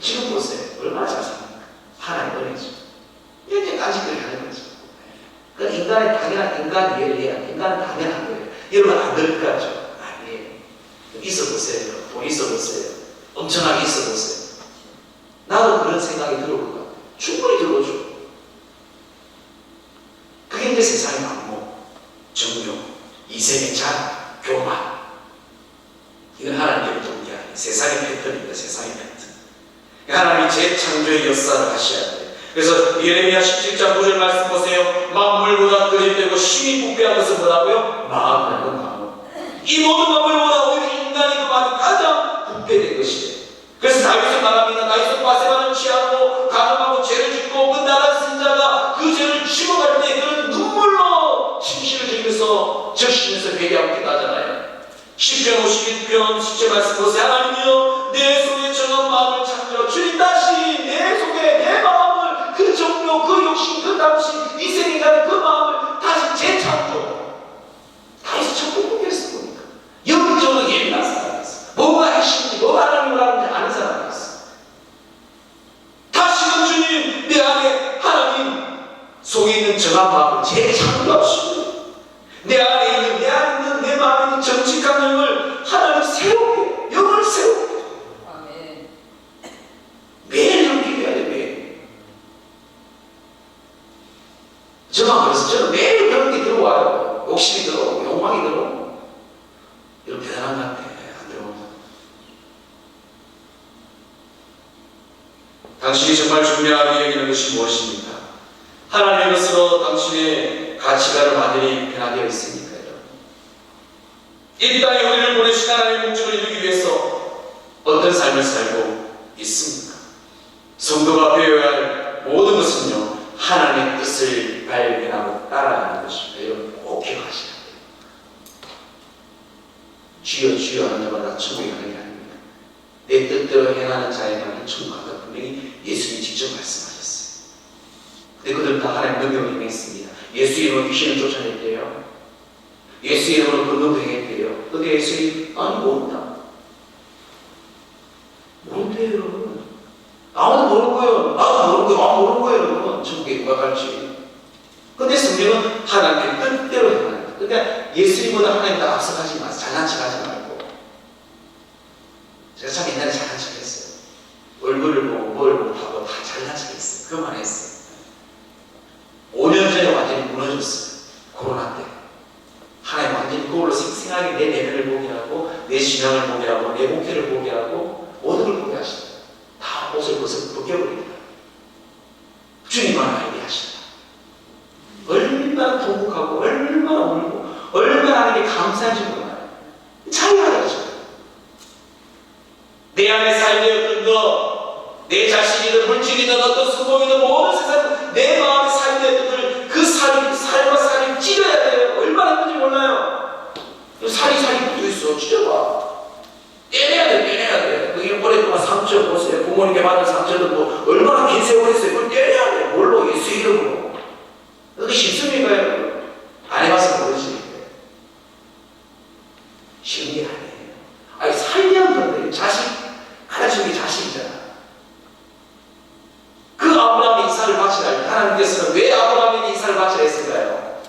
지금 보세요. 얼마나 잘 삽니까? 하나의 은혜죠. 이렇게 까짓거리 하는 거죠. 그 인간의 당연한 인간 이해를 해야 돼. 인간은 당연한 거예요. 여러분 안 그럴 것 같죠? 아니에요. 있어 보세요. 돈 있어 보세요. 엄청나게 있어 보세요. 나도 그런 생각이 들어올 것 같아요. 충분히 들어오죠. 그게 이제 세상의 안목, 정욕, 이생의 자랑, 교만. 이건 하나님께로부터 온 게 아니에요. 세상의 패턴입니다. 세상의 패턴. 하나님이 재창조의 역사를 하셔야 돼요. 그래서 예레미야 17장 9절 말씀 보세요. 만물보다 거짓되고 심히 부패한 것은 뭐라고요? 마음이라는 마음. 이 모든 만물보다 오히려 인간이 그 마음이 가장 부패된 것이에요. 그래서 다윗은 말합니다. 다윗은 바세바를 취하고 가늠하고 죄를 짓고 그 나라 신자가 그 죄를 지워갈 때 그런 눈물로 침실을 즐기면서 적시면서 회개하고 기도하잖아요. 시편 51편 10절 말씀 보세요. 하나님이여 내 속에 정한 마음을 창조 주님 다시 내 속에 내 마음을 그 정욕 그 욕심 그 탐심 이생이 가는 그 마음을 다시 재창조. 다시 천국 보겠어 보니까 영적으로 예민한 사람이었어. 뭐가 핵심인지 뭐가 하나님을 하는지 아는 사람이었어. 다시금 주님 내 안에 하나님 속에 있는 정한 마음을 재창조하시고 내 안에 있는 내 마음에 있는 정직한 영을 하나님 세우게 영을 세우게 아멘. 매일 이렇게 기도해야 돼. 매일 저만 그래서 저는 매일 그런 게 들어와요. 욕심이 들어오고 욕망이 들어오고 이렇게 대단한 것 같아. 안 들어오면 당신이 정말 중요하게 여기는 것이 무엇입니까? 하나님의 것으로 당신의 가치관을 완전히 변화되어 있습니까? 이 땅에 우리를 보내신 하나님의 목적을 이루기 위해서 어떤 삶을 살고 있습니까? 성도가 배워야 할 모든 것은요, 하나님의 뜻을 발견하고 따라가는 것입니다. 여러분 꼭 기억하셔야 돼요. 주여 주여 하는 자마다 천국에 가는 게 아닙니다. 내 뜻대로 행하는 자에게만 천국 간다. 분명히 예수님이 직접 말씀하셨어요. 근데 그들은 다 하나님 능력을 행했습니다. 예수 이름으로 귀신을 쫓아냈대요. 예수 이름으로 권능도 행했대요. 근데 예수님 아니 모른다. 모른대요 여러분. 아무도 모르는 거예요. 나도 모르는 거예요. 아무도 모르는 거예요 여러분. 천국에 누가 갈지. 근데 성경은 하나님의 뜻대로 행하는 거예요. 그러니까 예수님보다 하나님 다 앞서가지 마세요. 잘난 척 하지 말고. 제가 참 옛날에 잘난 척 했어요. 얼굴을 보고 뭘 못하고 다 잘난 척 했어요. 그것만 했어요. 5년 전에 완전히 무너졌어요. 코로나 때. 하나님 완전히 그걸로 생생하게 내 내면을 보게 하고, 내 신앙을 보게 하고, 내 목표를 보게 하고, 모든 걸 보게 하시다. 다 옷을 벗겨버립니다. 주님만 알게 하시다. 얼마나 통곡하고, 얼마나 울고, 얼마나 하나님께 감사한지 몰라요. 차이가 나죠. 내 안에 살되었던 것, 내 자신이든 물질이든 어떤 수고이든 모든 세상 내 마음에 살되었던 것을 그 살과 살이 찢어야 돼요. 얼마나 힘든지 몰라요. 살이 붙어있어. 찢어봐. 떼내야 돼, 떼내야 돼. 그게 오랫동안 상처 보세요. 부모님께 받은 상처도 뭐 얼마나 긴 세월 했어요. 그걸 떼내야 돼. 뭘로? 예수 이름으로. 그게 쉽습니까, 여러분? 안 해봐서 모르지. 쉬운 게 아니에요. 아니, 살려는 건데, 자식, 하나씩 우리 자식이잖아. 그 아브라함이 이삭을 바치라. 하나님께서는 왜 아브라함에게 이삭을 바치라 했을까요?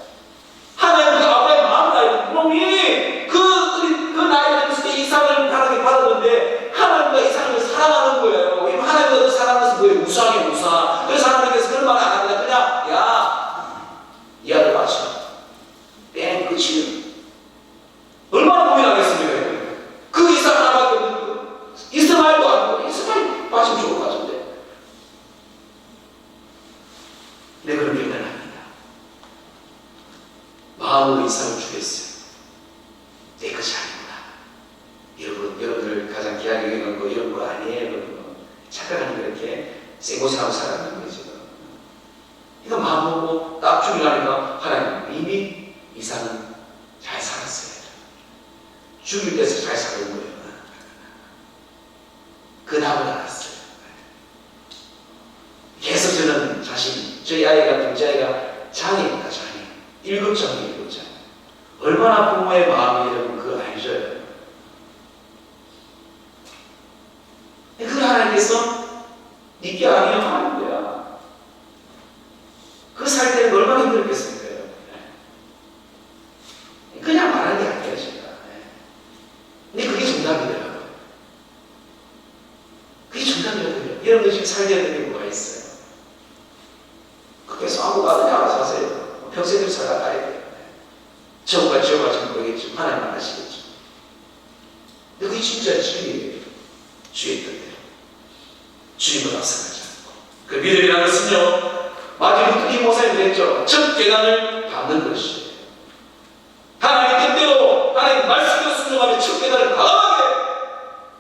하나님 그 아브라함의 마음을 알고, 분명히 그 나이 들었을 때 이삭을 하나님께 받았는데, 하나님과 이삭을 사랑하는 거예요. 왜냐면 하나님과 사랑하면서 뭐예요? 우상이에요, 우상. 그래서 하나님께서 그런 말을 안 합니다. 그냥, 야, 이 아들 바치라. 뺑, 끝이에요. 얼마나 고민하겠습니까? 그 이삭 하나밖에 없는 거. 이스마엘도 아니고, 이스마엘 빠지면 좋을 것 같은데. 네, 그런 결단을 합니다. 마음으로 이삭을 주겠어요. 내 것이 아니구나. 여러분들 가장 귀하게 여기는 거 이런 거 아니에요. 여러분. 착각하는 그렇게 생고생하고 살아가는 거죠. 이거 마음 먹고 딱 죽이라니까 하나님 이미 이삭은 잘 살았어요. 죽일 때서 잘 사는 거예요. 그 답을 알았어요. 계속 저는 저희 아이가, 둘째 아이가 장애입니다, 장애. 1급장애, 1급장애. 얼마나 부모의 마음이 여러분 그거 알죠? 그 하나님께서 니께 아니면 하는 거야. 그 살 때는 얼마나 힘들었겠습니까? 그냥 말하는 게 아니에요, 제가. 근데 그게 정답이더라고요. 그게 정답이더라고요. 여러분들 지금 살게 되는 게 뭐가 있어요? 그래서 아무 가든지 알아서 하세요. 평생을 살아가야 돼요. 저가 좀 모르겠죠. 하나님만 아시겠죠. 근데 그게 진짜 주의예요. 주의 뜻대로. 주님을 앞서가지 않고. 그 믿음이라는 것은요, 마지막 특히 모사님이 했죠. 첫 계단을 밟는 것이에요. 하나님 뜻대로 하나님 말씀대로 순종하며 첫 계단을 과감하게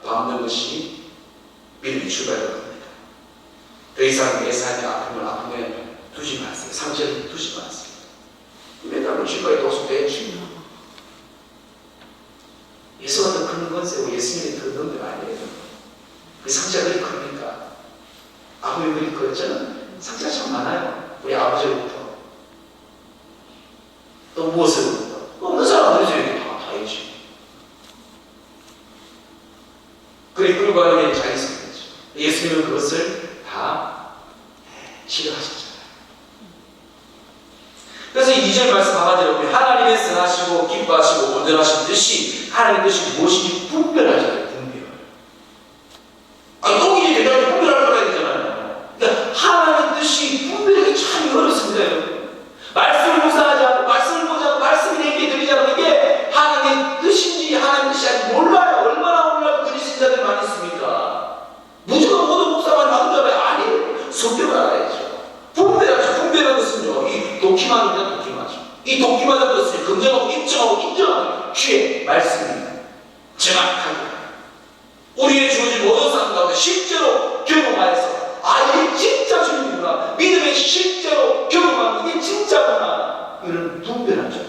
밟는 것이 믿음의 출발인 겁니다. 더 이상 내 삶의 아픔을 두지 마세요. 상처를 두지 마세요. 매달 주가에 도수되지. 예수 같은 큰 건세고 예수님이 그 놈들 아니에요. 그 상처가 그리 큽니까? 아버지 그리 커요. 저는 상처가 참 많아요. 우리 아버지부터 또 무엇으로부터 없는 사람들이 이렇게 다 있지. 그리 끌고 가는 게 자연스럽겠죠. 예수님은 그것을 다 싫어하셨잖아요. 그래서 2절 말씀 한마디로 하나님의 선하시고 기뻐하시고 온전하신 뜻이 하나님의 뜻이 무엇인지 분별하잖아요. 분별. 똥이지 대단히 분별할 거라 되잖아요. 그러니까 하나님의 뜻이 분별하기 참 어렵습니다. 말씀을 묵상하지 않고 말씀을 보지 않고 말씀이 내게 들리지 않고 이게 하나님의 뜻인지 하나님의 뜻이 아닌지 몰라요. 얼마나 몰라도 들리신 자들이 많이 있습니까? 무조건 모든 목사만 나누잖아요. 아니에요. 성격을 알아야죠. 분별하죠. 분별하는 것은요, 이 도끼만입니다. 도끼마죠. 이 도끼마는 것을 긍정하고 인정하는 귀에 말씀입니다. 정확하게 우리의 주어진 모든 삶 가운데 실제로 경험하여서 이게 진짜 주님이구나. 믿음의 실제로 경험하는 이게 진짜구나. 이런 분별하죠.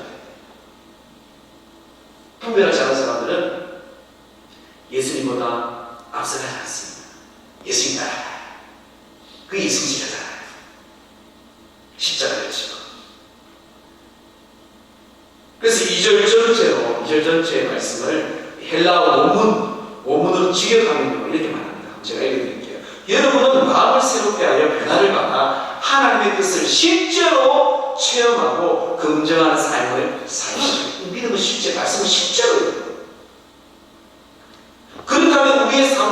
분별하지 않은 사람들은 예수님보다 앞서가지 않습니다. 예수님 따라가요. 그게 예수님이잖아요. 십자가를 지고. 그래서 2절 전체의 말씀을 헬라어 원문으로 직역하면 이렇게 말합니다. 제가 읽어드릴게요. 여러분은 마음을 새롭게 하여 변화를 받아 하나님의 뜻을 실제로 체험하고 긍정하는 삶을 사시죠. 믿음은 실제, 말씀은 실제로요.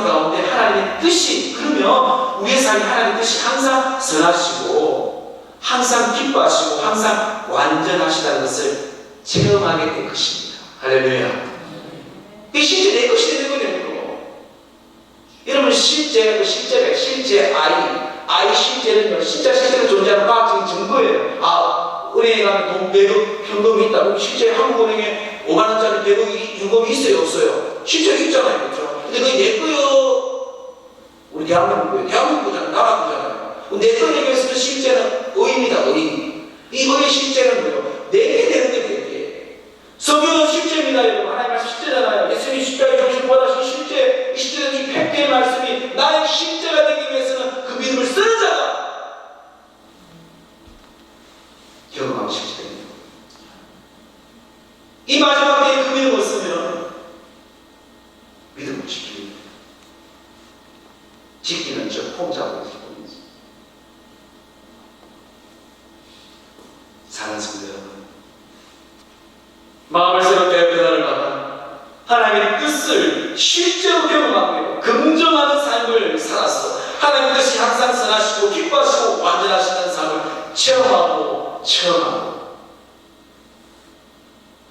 삶 가운데 하나님의 뜻이, 그러면 우리의 삶이 하나님의 뜻이 항상 선하시고 항상 기뻐하시고 항상 완전하시다는 것을 체험하게 될 것입니다. 할렐루야. 이게 실제 내 것이 되는 거예요. 여러분 실제 아이 실제는요, 진짜 실제로 존재하는 과학적인 증거예요. 은행에 가면 돈 매급 현금이 있다고. 실제 한국은행에 5만 원짜리 매급 현금이 있어요, 없어요? 실제로 있잖아요, 그렇죠? 근데 그게 내 거요. 우리 대한민국이에요. 대한민국이잖아요, 나라 거잖아요. 내 거에 비해서는 실제는 의입니다, 의. 이 의의 실제는 뭐예요? 내게 되는 거예요, 내게. 성경은 실제입니다, 여러분. 하나님 말씀 실제잖아요. 예수님이 십자가에 죽으신 보다시 실제, 이 실제는 이 팩트의 말씀이 나의 실제가 되기 위해서는 그 믿음을 쓰는 자가 경험하고 실제됩니다. 이 마지막 때에 그 믿음을 쓰면 믿음을 지킵니다. 지키는 즉 폼잡고 기쁨이지. 사랑하는 성도 여러분, 마음을 새롭게 변화를 받아 하나님의 뜻을 실제로 경험하고요, 긍정하는 삶을 살아서 하나님의 뜻이 항상 선하시고 기뻐하시고 완전하시는 삶을 체험하고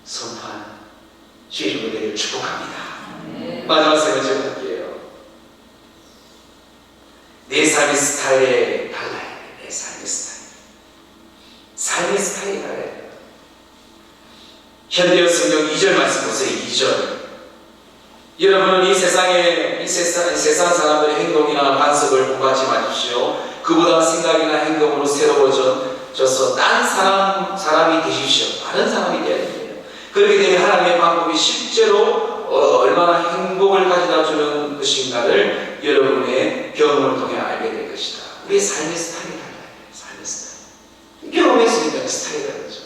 선포하는 주의 이름으로 되기를 축복합니다. 마지막 세 번째 볼게요. 내 삶의 스타일에 달라야 돼. 내 삶의 스타일이 달라야 돼. 현대어 성경 2절 말씀 보세요. 2절. 여러분은 이 세상 사람들의 행동이나 반석을 본받지 마십시오. 그보다 생각이나 행동으로 새로워져서 딴 사람이 되십시오. 다른 사람이 되어야 돼요. 그렇게 되면 하나님의 방법이 실제로 얼마나 행복을 가져다 주는 것인가를 여러분의 경험을 통해 알게 될 것이다. 우리의 삶의 스타일이 달라요. 삶의 스타일. 경험했으니까 스타일이 다르죠.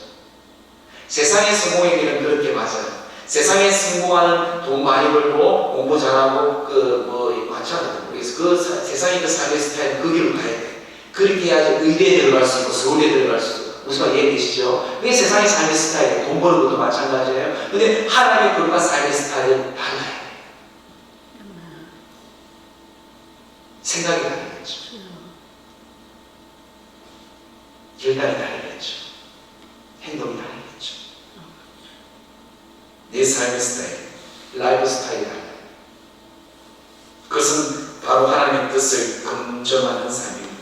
세상의 성공의 길은 그렇게 맞아요. 세상에 성공하는, 돈 많이 벌고 공부 잘하고 관찰하거든요. 그래서 그 세상의 그 삶의 스타일은 그 길로 가야 돼. 그렇게 해야지 의대에 들어갈 수 있고 서울에 들어갈 수 있고. 무슨 말 이해되시죠? 그게 세상의 삶의 스타일이에요. 돈 버는 것도 마찬가지예요. 근데 하나님의 그릇과 삶의 스타일은 달라야 돼. 생각이 다르겠죠. 결단이 다르겠죠. 행동이 다르겠죠. 내 삶의 스타일, 라이프 스타일이 달라요. 그것은 바로 하나님의 뜻을 검증하는 삶입니다.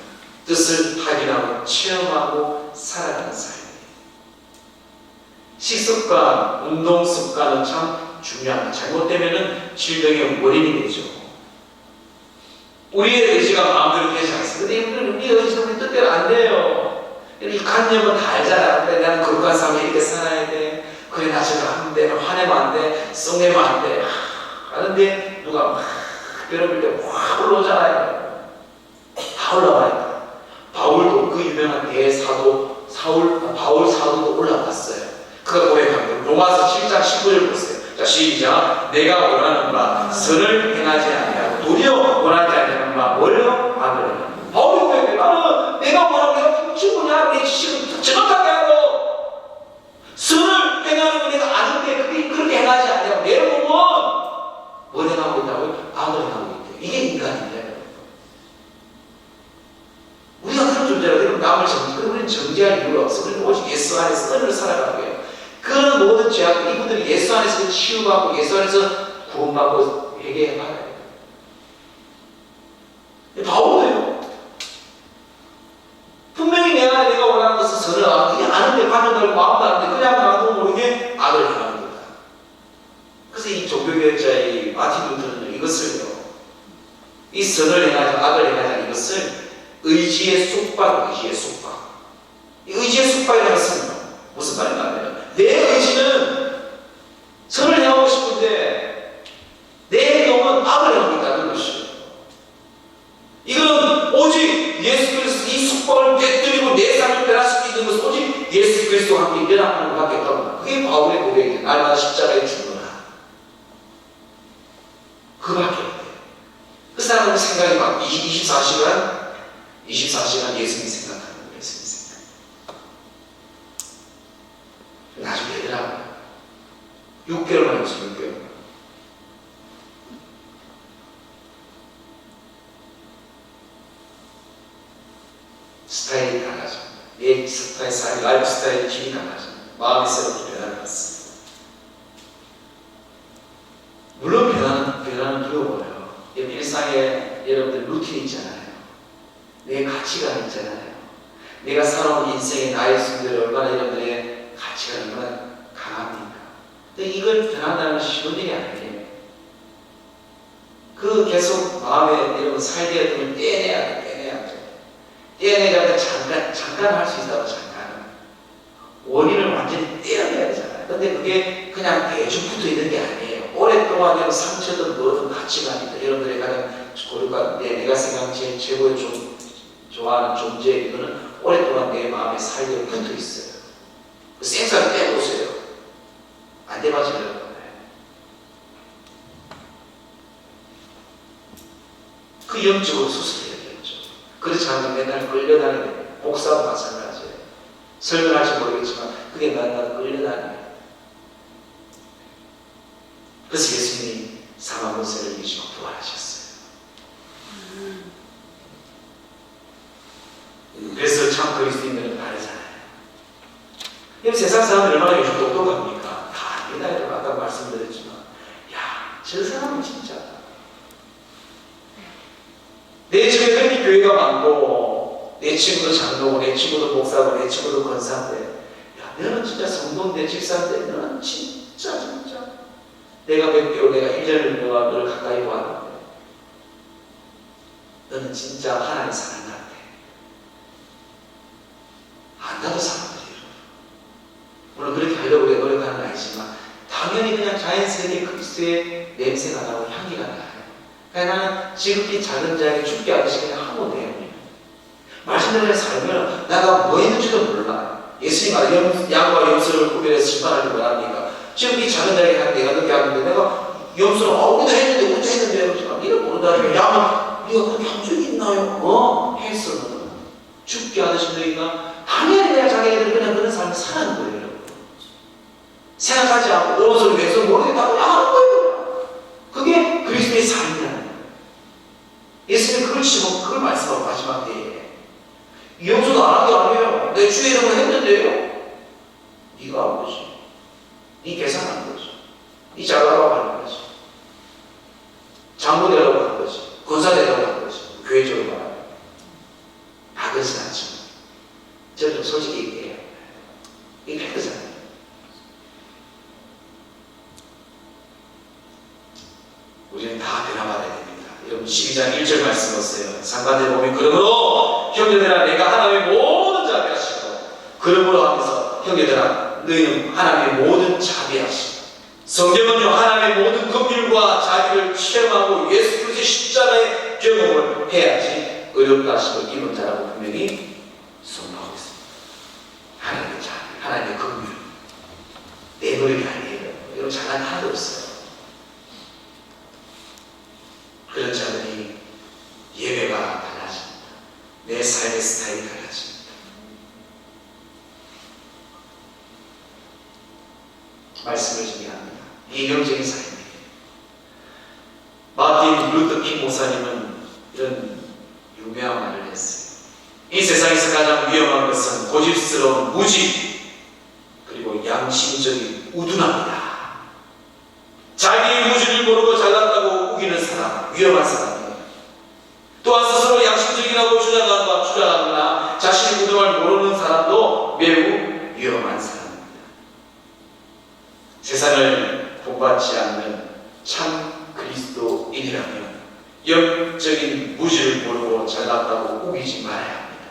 뜻을 확인하고 체험하고 살아가는 삶입니다. 식습관, 운동습관은 참 중요합니다. 잘못되면 질병의 원인이 되죠. 우리의 의지가 마음대로 되지 않습니다. 근데 우리 의지는 우리 뜻대로 안 돼요. 이 관념은 다 알잖아요. 그래, 나는 거룩한 삶을 이렇게 살아야 돼. 그래, 나 저거 하면 돼. 화내면 안 돼. 썩내면 안 돼. 하는데 누가 막 괴롭힐 때 확 올라오잖아요. 다 올라와요. 바울도 그 유명한 대사도 바울 사도도 올라왔어요. 그가 고백합니다. 로마서 7장 19절 보세요. 자, 시작. 내가 원하는 바 선을 행하지 아니하고 도리어 원하지 아니하는 바 뭘요? 악을. 바울이 고백해요. 나는 내가 원하는 내가 충분히 내 지식을 정확하게 하고 선을 행하는 건 내가 아는데 그렇게 행하지 않냐고. 내 몸은 뭘 행하고 있다고요? 악을 행하고 있대요. 이게 인간인데 우리가 그런 존재라 되면 남을 우리는 정죄할 이유가 없어. 우리는 오직 예수 안에서 은혜로 살아가는 거예요. 그 모든 죄악, 이분들이 예수 안에서 치유받고 예수 안에서 구원받고 회개해봐요. 바울도요. 분명히 내가 원하는 것은 선을 하고 그냥 아는데 관여도 마음도 아는데 그냥 나도 모르게 악을 행하는 거다. 그래서 이 종교개혁자의 마틴 루터는 이것을요, 이 선을 행하자 악을 행하자 이것을 의지의 속박. 이 의지의 속박이라는 것은 무슨 말인가 하면 내 의지는 선을 행하고 싶은데 내 행동은 악을 행하고 있다는 것이에요. 이거는 오직 예수 그리스도 이 속박을 깨뜨리고 내 삶을 변화할 수 있는 것은 오직 예수 그리스도와 함께 연합하는 것밖에 없다. 그게 바울의 고백이에요. 날마다 십자가에 죽는다. 그밖에 없대요. 그 사람은 생각이 막 24시간 예수님 생각하는 거예요. 예수님 생각. 나중에 되더라고요. 6개월만 했어요. 6개월. 스타일, 삶, 라이프 스타일이 길이 달라져. 마음이 새롭게 변화를 받습니다. 물론 변화는 두려워요. 일상에 여러분들 루틴 있잖아요. 내 가치관 있잖아요. 내가 살아온 인생의 나의 순대로 얼마나 여러분들의 가치가 얼마나 강합니까? 근데 이걸 변한다는 것이 쉬운 일이 아니에요. 그 계속 마음에 여러분 살게 되면 떼내야 돼. 떼내자면 잠깐 할 수 있다고 잠깐. 원인을 완전히 떼어내야 되잖아요. 근데 그게 그냥 대충 붙어 있는 게 아니에요. 오랫동안 여러분 상처든 뭐든 가치관이든 여러분들의 가장 고르가 내가 생각한 제일 최고의 좋아하는 존재 이거는 오랫동안 내 마음에 살게 붙어 있어요. 그 생사를 떼보세요. 안 돼봐져요. 그 영적으로 수술해야 되겠죠. 그렇지 않으면 맨날 끌려다니는 거예요. 목사도 마찬가지예요. 설명할지 모르겠지만 그게 맨날 끌려다니는. 그래서 예수님이 사망 권세를 이기시고 부활하셨어요. 그래서 참 그리스도인들은 다르잖아요. 여러분 세상 사람들 얼마나 요즘 똑똑합니까? 다 압니다. 여러분 아까 말씀드렸지만 야, 저 사람은 진짜 내 집에 그렇게 교회가 많고 내 친구도 장로고 내 친구도 목사고 내 친구도 권사인데 야, 너는 진짜 성도인데 집사인데 너는 진짜 내가 몇 개월 내가 1년을 너를 가까이 보았는데 너는 진짜 하나님 사랑 같아. 안다도 사람들이에요. 물론 그렇게 하려고 내가 노력하는 건 아니지만 당연히 그냥 자연스럽게 그리스도의 냄새가 나고 향기가 나요. 그러니까 나는 지극히 작은 자에게 죽게 하듯이 그냥 하면 돼요. 말씀대로 살면 내가 뭐 했는지도 몰라. 예수님이 양과 염소를 구별해서 심판하는 거 아닙니까? 지극히 작은 자에게 한 내가 그렇게 하는데 내가 염소는 우리도 했는데 그러지만 네가 모른다면 양은 네가 그렇게 한 적이 있나요? 했어. 죽게 하듯이 너희가 당연히 내가 자기네들 그냥 그런 삶을 사는 거예요. 생각하지 않고 오른손을 왼손을 모르겠다 그냥 하는 거예요. 그게 그리스도의 삶이라는 거예요. 예수님이 그걸 치고 그걸 말씀하고 마지막 때에 이 염소도 안 한 게 아니에요. 내 주의 이름을 했는데요. 네가 한 거지. 네 계산한 거지. 네 잘나가고 하는 거지. 장로 되라고 한 거지. 권사 되라고 한 거지. 교회적으로 말하면 다 그렇진 않죠. 저는 좀 솔직히 얘기해요. 이게 팩트잖아요. 우리는 다 변화받아야 됩니다. 여러분 12장 1절 말씀 보세요. 상반대 보면 그러므로 형제들아 내가 하나님의 모든 자비하시고 그러므로 하면서 형제들아 너희는 하나님의 모든 자비하시고 성경은요 하나님의 모든 긍휼과 자비를 체험하고 예수 그리스도의 십자가의 경험을 해야지 어렵다 하시고 이런 자라고 분명히 선포하고 있습니다. 하나님의 자비, 하나님의 긍휼 내 노력이 아니에요. 이런 장난 하나도 없어요. 그런 자들이 예배가 달라집니다. 내 삶의 스타일이 달라집니다. 말씀을 정리합니다. 이경적인 삶이에요. 마틴 루터 킹 목사님은 이런 유명한 말을 했어요. 이 세상에서 가장 위험한 것은 고집스러운 무지 그리고 양심적인 우둔함이다. 자기의 무지를 모르고 잘났다고 우기는 사람, 위험한 사람이에요. 또한 스스로 양심적이라고 주장하거나 자신의 우등을 모르는 사람도 매우 위험한 사람입니다. 세상을 본받지 않는 참 그리스도인이라면 영적인 무지를 모르고 잘났다고 우기지 말아야 합니다.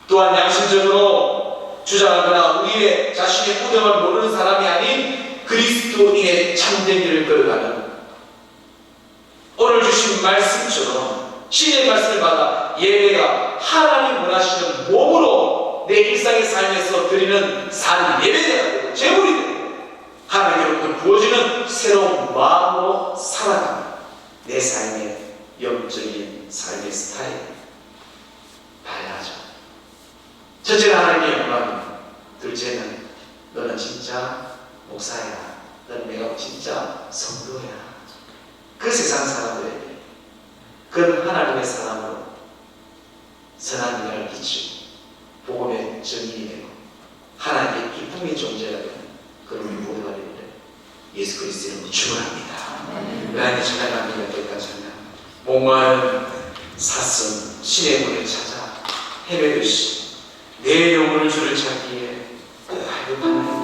또한 양심적으로 주장하거나 우리의 자신의 우등을 모르는 사람이 아닌 그리스도인의 참된 길을 걸어가는 오늘 주신 말씀처럼 신의 말씀을 받아 예배가 하나님 원하시는 몸으로 내 일상의 삶에서 드리는 산 예배가 되고 제물이 되고 하나님으로부터 부어지는 새로운 마음으로 살아가는 내 삶의 영적인 삶의 스타일 달라져. 첫째는 하나님의 영광, 둘째는 너는 진짜 목사야. 너는 내가 진짜 성도야. 그 세상 사람들에게 그런 하나님의 사람으로 선한 영향을 끼치고 복음의 증인이 되고 하나님의 기쁨의 존재가 되는 그런 우리 모두가 되기를 예수 그리스도의 이름으로 축원합니다. 하나님의 찬양합니다. 여기까지 찬양. 목마른 사슴 신의 문을 찾아 헤매듯이 내 영혼을 주를 찾기에 하나님